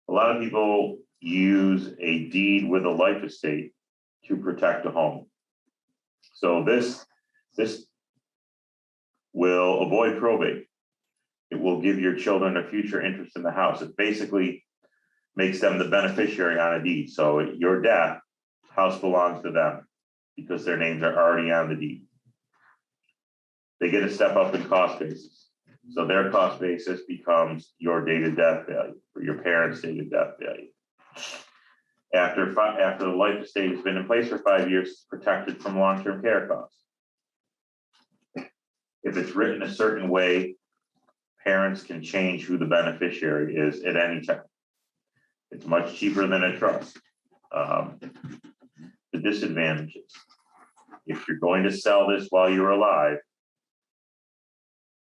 A lot of people use a deed with a life estate to protect a home. So this will avoid probate. It will give your children a future interest in the house. It basically makes them the beneficiary on a deed. So at your death, house belongs to them because their names are already on the deed. They get a step up in cost basis. So their cost basis becomes your dated death value or your parents' dated death value. After the life estate has been in place for 5 years, it's protected from long-term care costs. If it's written a certain way, parents can change who the beneficiary is at any time. It's much cheaper than a trust. The disadvantages: if you're going to sell this while you're alive,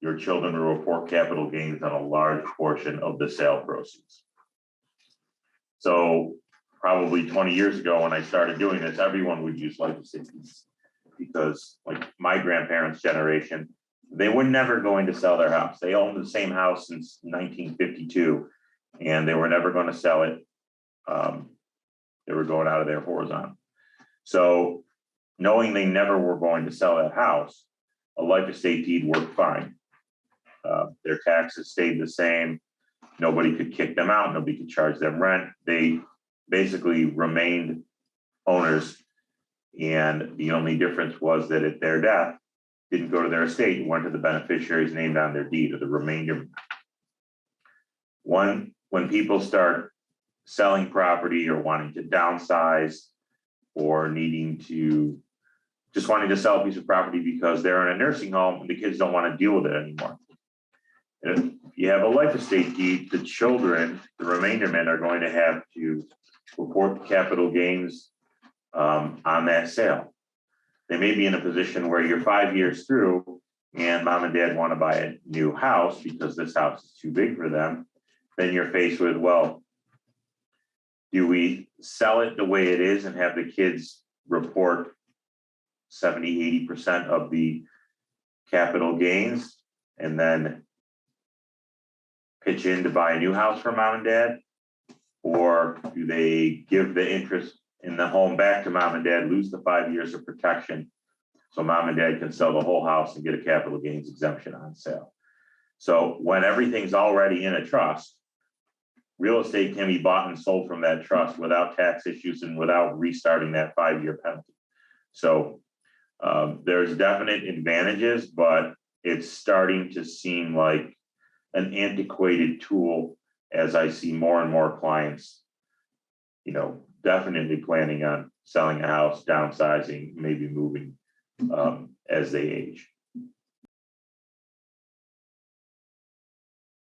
your children will report capital gains on a large portion of the sale proceeds. So probably 20 years ago when I started doing this, everyone would use life estate deeds because, like my grandparents' generation, they were never going to sell their house. They owned the same house since 1952, and they were never going to sell it. They were going out of there horizontal. So knowing they never were going to sell that house, a life estate deed worked fine. Their taxes stayed the same. Nobody could kick them out. Nobody could charge them rent. They basically remained owners. And the only difference was that at their death, didn't go to their estate, it went to the beneficiaries named on their deed or the remainder. When people start selling property or wanting to downsize or just wanting to sell a piece of property because they're in a nursing home and the kids don't want to deal with it anymore. And if you have a life estate deed, the children, the remaindermen, are going to have to report capital gains on that sale. They may be in a position where you're 5 years through and mom and dad want to buy a new house because this house is too big for them. Then you're faced with, well, do we sell it the way it is and have the kids report 70, 80% of the capital gains and then pitch in to buy a new house for mom and dad? Or do they give the interest in the home back to mom and dad, lose the 5 years of protection so mom and dad can sell the whole house and get a capital gains exemption on sale? So when everything's already in a trust, real estate can be bought and sold from that trust without tax issues and without restarting that 5-year penalty. So there's definite advantages, but it's starting to seem like an antiquated tool as I see more and more clients, definitely planning on selling a house, downsizing, maybe moving as they age.